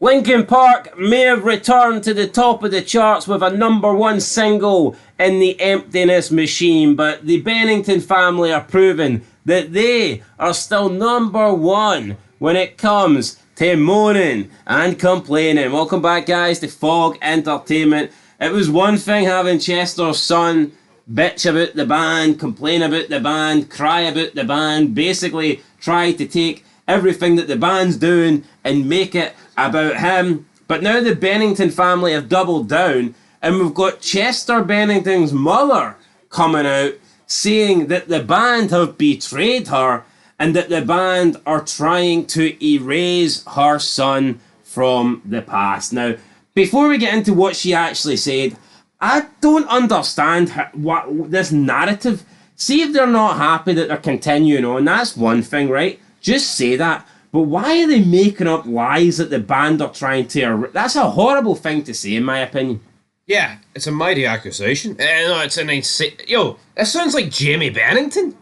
Linkin Park may have returned to the top of the charts with a #1 single in the Emptiness Machine, but the Bennington family are proving that they are still #1 when it comes to moaning and complaining. Welcome back, guys, to Fog Entertainment. It was one thing having Chester's son bitch about the band, complain about the band, cry about the band, basically try to take everything that the band's doing and make it about him. But now the Bennington family have doubled down, and we've got Chester Bennington's mother coming out saying that the band have betrayed her and that the band are trying to erase her son from the past. Now, before we get into what she actually said, I don't understand what this narrative. See, if they're not happy that they're continuing on, that's one thing, right? Just say that. But why are they making up lies that the band are trying to... That's a horrible thing to say, in my opinion. Yeah, it's a mighty accusation. No, it's an insane... Yo, that sounds like Jamie Bennington.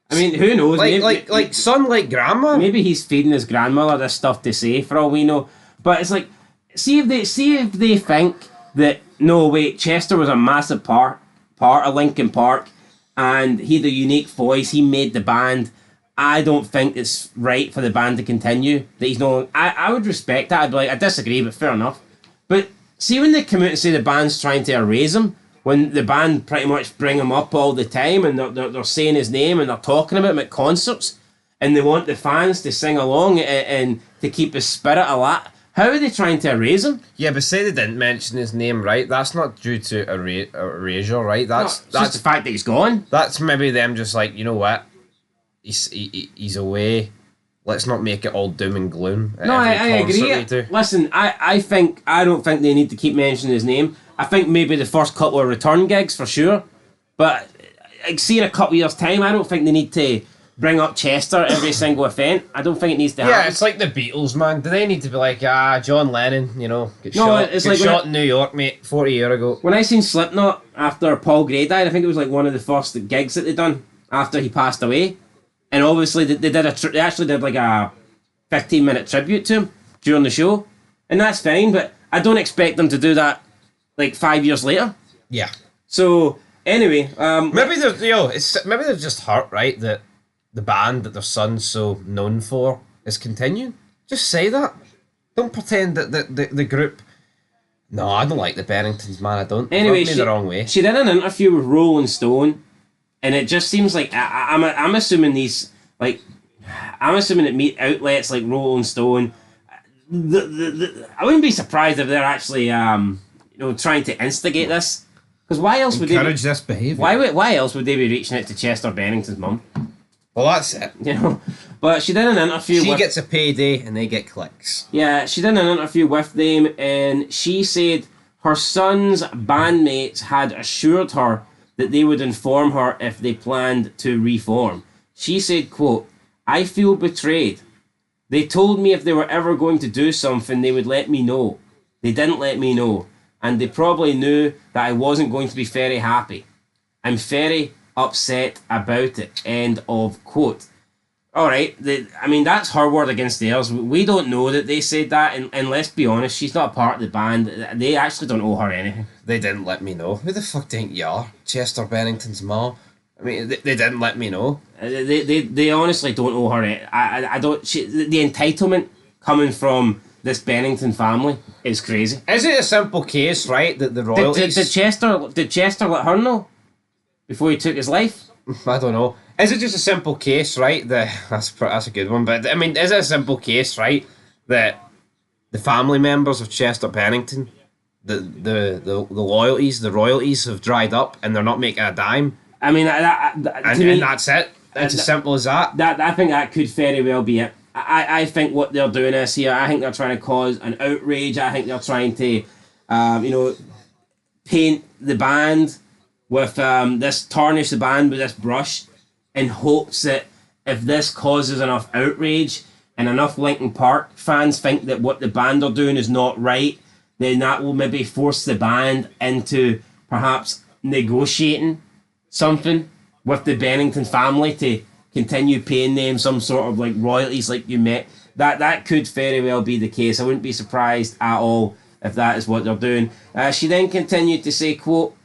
I mean, who knows? Like son, like grandma. Maybe he's feeding his grandmother this stuff to say, for all we know. But it's like, see if they think that, no, wait, Chester was a massive part of Linkin Park, and he had a unique voice, he made the band. I don't think it's right for the band to continue. That he's no. I would respect that. I'd be like, I disagree, but fair enough. But see when they come out and say the band's trying to erase him, when the band pretty much bring him up all the time and they're saying his name and they're talking about him at concerts and they want the fans to sing along and to keep his spirit alive. How are they trying to erase him? Yeah, but say they didn't mention his name, right? That's not due to erasure, right? That's just the fact that he's gone. That's maybe them just like, you know what? He's away. Let's not make it all doom and gloom. No, I agree. Listen, I don't think they need to keep mentioning his name. I think maybe the first couple of return gigs for sure. But like, see in a couple of years' time, I don't think they need to bring up Chester every single event. I don't think it needs to happen. Yeah, it's like the Beatles, man. Do they need to be like, John Lennon, you know, get shot in New York, mate, 40 years ago. When I seen Slipknot after Paul Gray died, I think it was like one of the first gigs that they done after he passed away. And obviously they actually did like a 15-minute tribute to him during the show. And that's fine, but I don't expect them to do that like 5 years later. Yeah. So anyway, maybe they're just hurt, right, that the band that their son's so known for is continuing. Just say that. Don't pretend that the group... No, I don't like the Benningtons, man, I don't. Anyway, the wrong way. She did an interview with Rolling Stone, and it just seems like I'm assuming these, like, I'm assuming that meat outlets like Rolling Stone, I wouldn't be surprised if they're actually trying to instigate this, because why else would encourage this behaviour? Why else would they be reaching out to Chester Bennington's mum? Well, that's it. You know, but she did an interview. She gets a payday and they get clicks. Yeah, she did an interview with them, and she said her son's bandmates had assured her that they would inform her if they planned to reform. She said, quote, "I feel betrayed. They told me if they were ever going to do something, they would let me know. They didn't let me know. And they probably knew that I wasn't going to be very happy. I'm very upset about it." End of quote. Alright, I mean, that's her word against theirs. We don't know that they said that, and let's be honest, she's not a part of the band. They actually don't owe her anything. They didn't let me know. Who the fuck think you are? Chester Bennington's ma? I mean, they didn't let me know. They honestly don't owe her anything. I don't... the entitlement coming from this Bennington family is crazy. Is it a simple case, right, that the royalties... Did Chester let her know before he took his life? I don't know. Is it just a simple case, right? That's a good one. But I mean, is it a simple case, right, that the family members of Chester Bennington, the royalties have dried up and they're not making a dime? I mean, and that's it. It's as simple as that. I think that could very well be it. I think what they're doing is here. I think they're trying to cause an outrage. I think they're trying to, paint the band with tarnish the band with this brush, in hopes that if this causes enough outrage and enough Linkin Park fans think that what the band are doing is not right, then that will maybe force the band into perhaps negotiating something with the Bennington family to continue paying them some sort of like royalties, like you that could very well be the case. I wouldn't be surprised at all if that is what they're doing. She then continued to say, quote,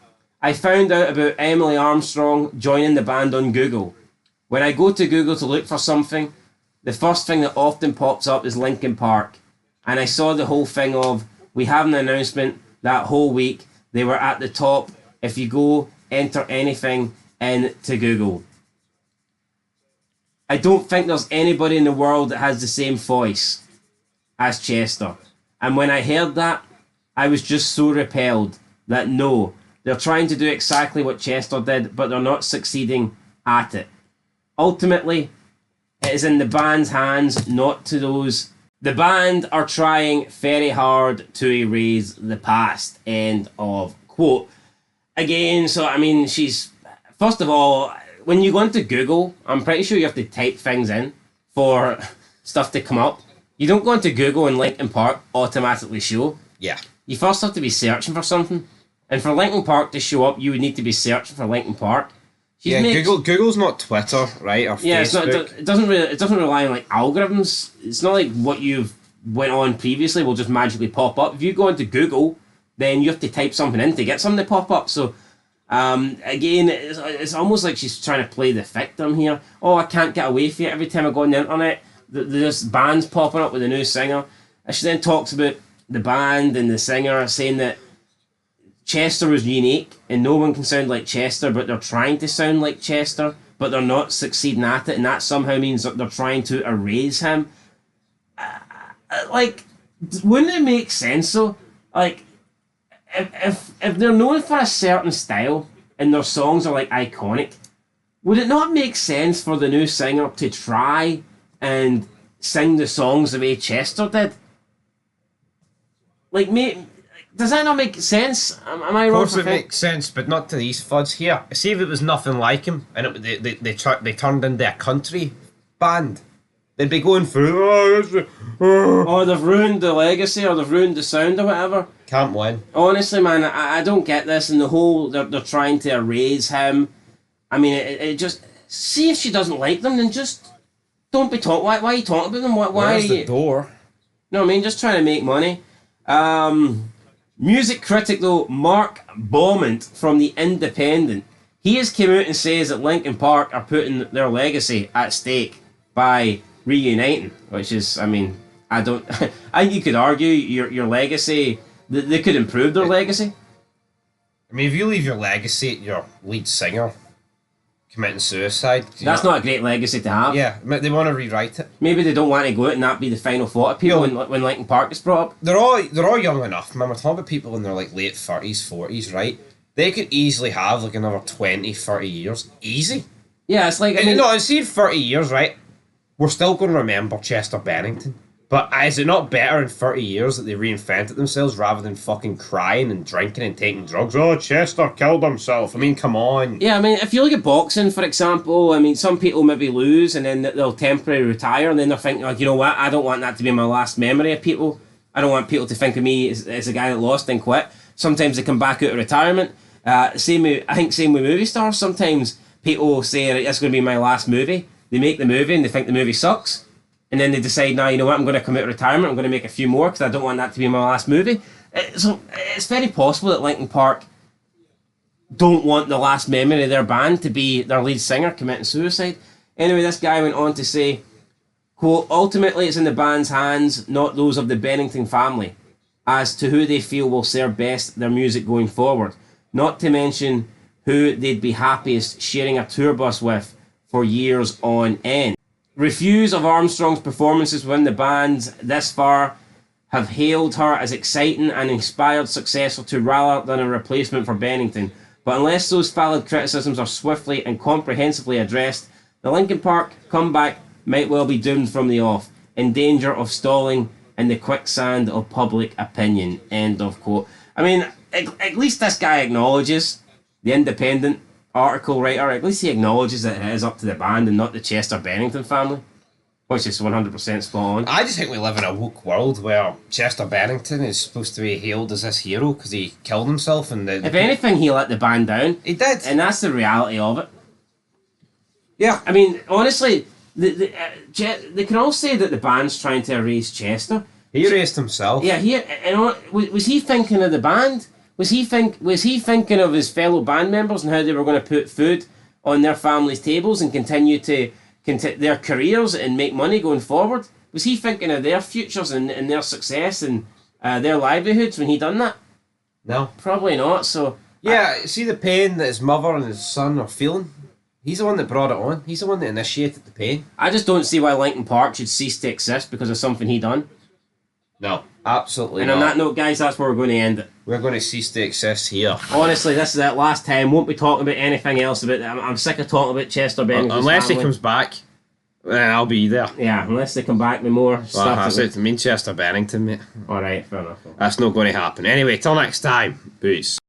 I found out about Emily Armstrong joining the band on Google. When I go to Google to look for something, the first thing that often pops up is Linkin Park. And I saw the whole thing of, we have an announcement that whole week. They were at the top. If you go, enter anything into Google. I don't think there's anybody in the world that has the same voice as Chester. And when I heard that, I was just so repelled that no, they're trying to do exactly what Chester did, but they're not succeeding at it. Ultimately, it is in the band's hands, not to those. The band are trying very hard to erase the past. End of quote. Again, so I mean, she's, first of all, when you go into Google, I'm pretty sure you have to type things in for stuff to come up. You don't go into Google and Linkin Park automatically show. Yeah. You first have to be searching for something. And for Linkin Park to show up, you would need to be searching for Linkin Park. Google's not Twitter, right? Or yeah, Facebook. It doesn't rely on like algorithms. It's not like what you've went on previously will just magically pop up. If you go into Google, then you have to type something in to get something to pop up. So again, it's almost like she's trying to play the victim here. Oh, I can't get away from it. Every time I go on the internet, there's bands popping up with a new singer. And she then talks about the band and the singer, saying that Chester was unique and no one can sound like Chester, but they're trying to sound like Chester, but they're not succeeding at it, and that somehow means that they're trying to erase him. Like, wouldn't it make sense though? Like, if they're known for a certain style and their songs are like iconic, would it not make sense for the new singer to try and sing the songs the way Chester did? Like, does that not make sense? Am I wrong? Of course it makes sense, but not to these fuds here. See if it was nothing like him and they turned into a country band, they'd be going through, or they've ruined the legacy, or they've ruined the sound, or whatever. Can't win. Honestly, man, I don't get this, and the whole, they're trying to erase him. I mean, it just, see if she doesn't like them, then just don't be talking. Why are you talking about them? Why Where's are you... the door? No, I mean, just trying to make money. Music critic, though, Mark Beaumont from The Independent, he has come out and says that Linkin Park are putting their legacy at stake by reuniting, which is, I mean, I don't... I think you could argue your legacy... They could improve their legacy. I mean, if you leave your legacy at your lead singer committing suicide... That's not a great legacy to have. Yeah, they want to rewrite it. Maybe they don't want to go out and that be the final thought of people when Linkin Park is brought up. They're all young enough, man. We're talking about people in their like late 30s, 40s, right? They could easily have like another 20, 30 years. Easy. Yeah, it's like... I mean, no, I've seen 30 years, right? We're still going to remember Chester Bennington. But is it not better in 30 years that they reinvented themselves rather than fucking crying and drinking and taking drugs? Oh, Chester killed himself. I mean, come on. Yeah, I mean, if you look at boxing, for example, I mean, some people maybe lose and then they'll temporarily retire and then they're thinking, like, you know what, I don't want that to be my last memory of people. I don't want people to think of me as a guy that lost and quit. Sometimes they come back out of retirement. I think same with movie stars. Sometimes people say, it's going to be my last movie. They make the movie and they think the movie sucks. And then they decide, nah, you know what, I'm going to come out of retirement, I'm going to make a few more because I don't want that to be my last movie. So it's very possible that Linkin Park don't want the last memory of their band to be their lead singer committing suicide. Anyway, this guy went on to say, quote, ultimately it's in the band's hands, not those of the Bennington family, as to who they feel will serve best their music going forward. Not to mention who they'd be happiest sharing a tour bus with for years on end. Reviews of Armstrong's performances within the band this far have hailed her as exciting and inspired successor to rather than a replacement for Bennington. But unless those valid criticisms are swiftly and comprehensively addressed, the Linkin Park comeback might well be doomed from the off, in danger of stalling in the quicksand of public opinion. End of quote. I mean, at least this guy acknowledges, the Independent article writer, at least he acknowledges that it is up to the band and not the Chester Bennington family, which is 100% spot on. I just think we live in a woke world where Chester Bennington is supposed to be hailed as this hero because he killed himself. And if anything, he let the band down. He did. And that's the reality of it. Yeah. I mean, honestly, they can all say that the band's trying to erase Chester. He erased himself. Yeah, was he thinking of the band? Was he thinking of his fellow band members and how they were going to put food on their families' tables and continue their careers and make money going forward? Was he thinking of their futures and their success and their livelihoods when he done that? No, probably not. So yeah, see the pain that his mother and his son are feeling. He's the one that brought it on. He's the one that initiated the pain. I just don't see why Linkin Park should cease to exist because of something he done. No, absolutely and not. And on that note, guys, that's where we're going to end it. We're going to cease to exist here. Honestly, this is that last time. Won't be talking about anything else about that. I'm sick of talking about Chester Bennington's unless family. he comes back, then I'll be there. Yeah, unless they come back with more stuff. That's it. Chester Bennington, mate. Alright, fair enough. That's not going to happen. Anyway, till next time. Peace.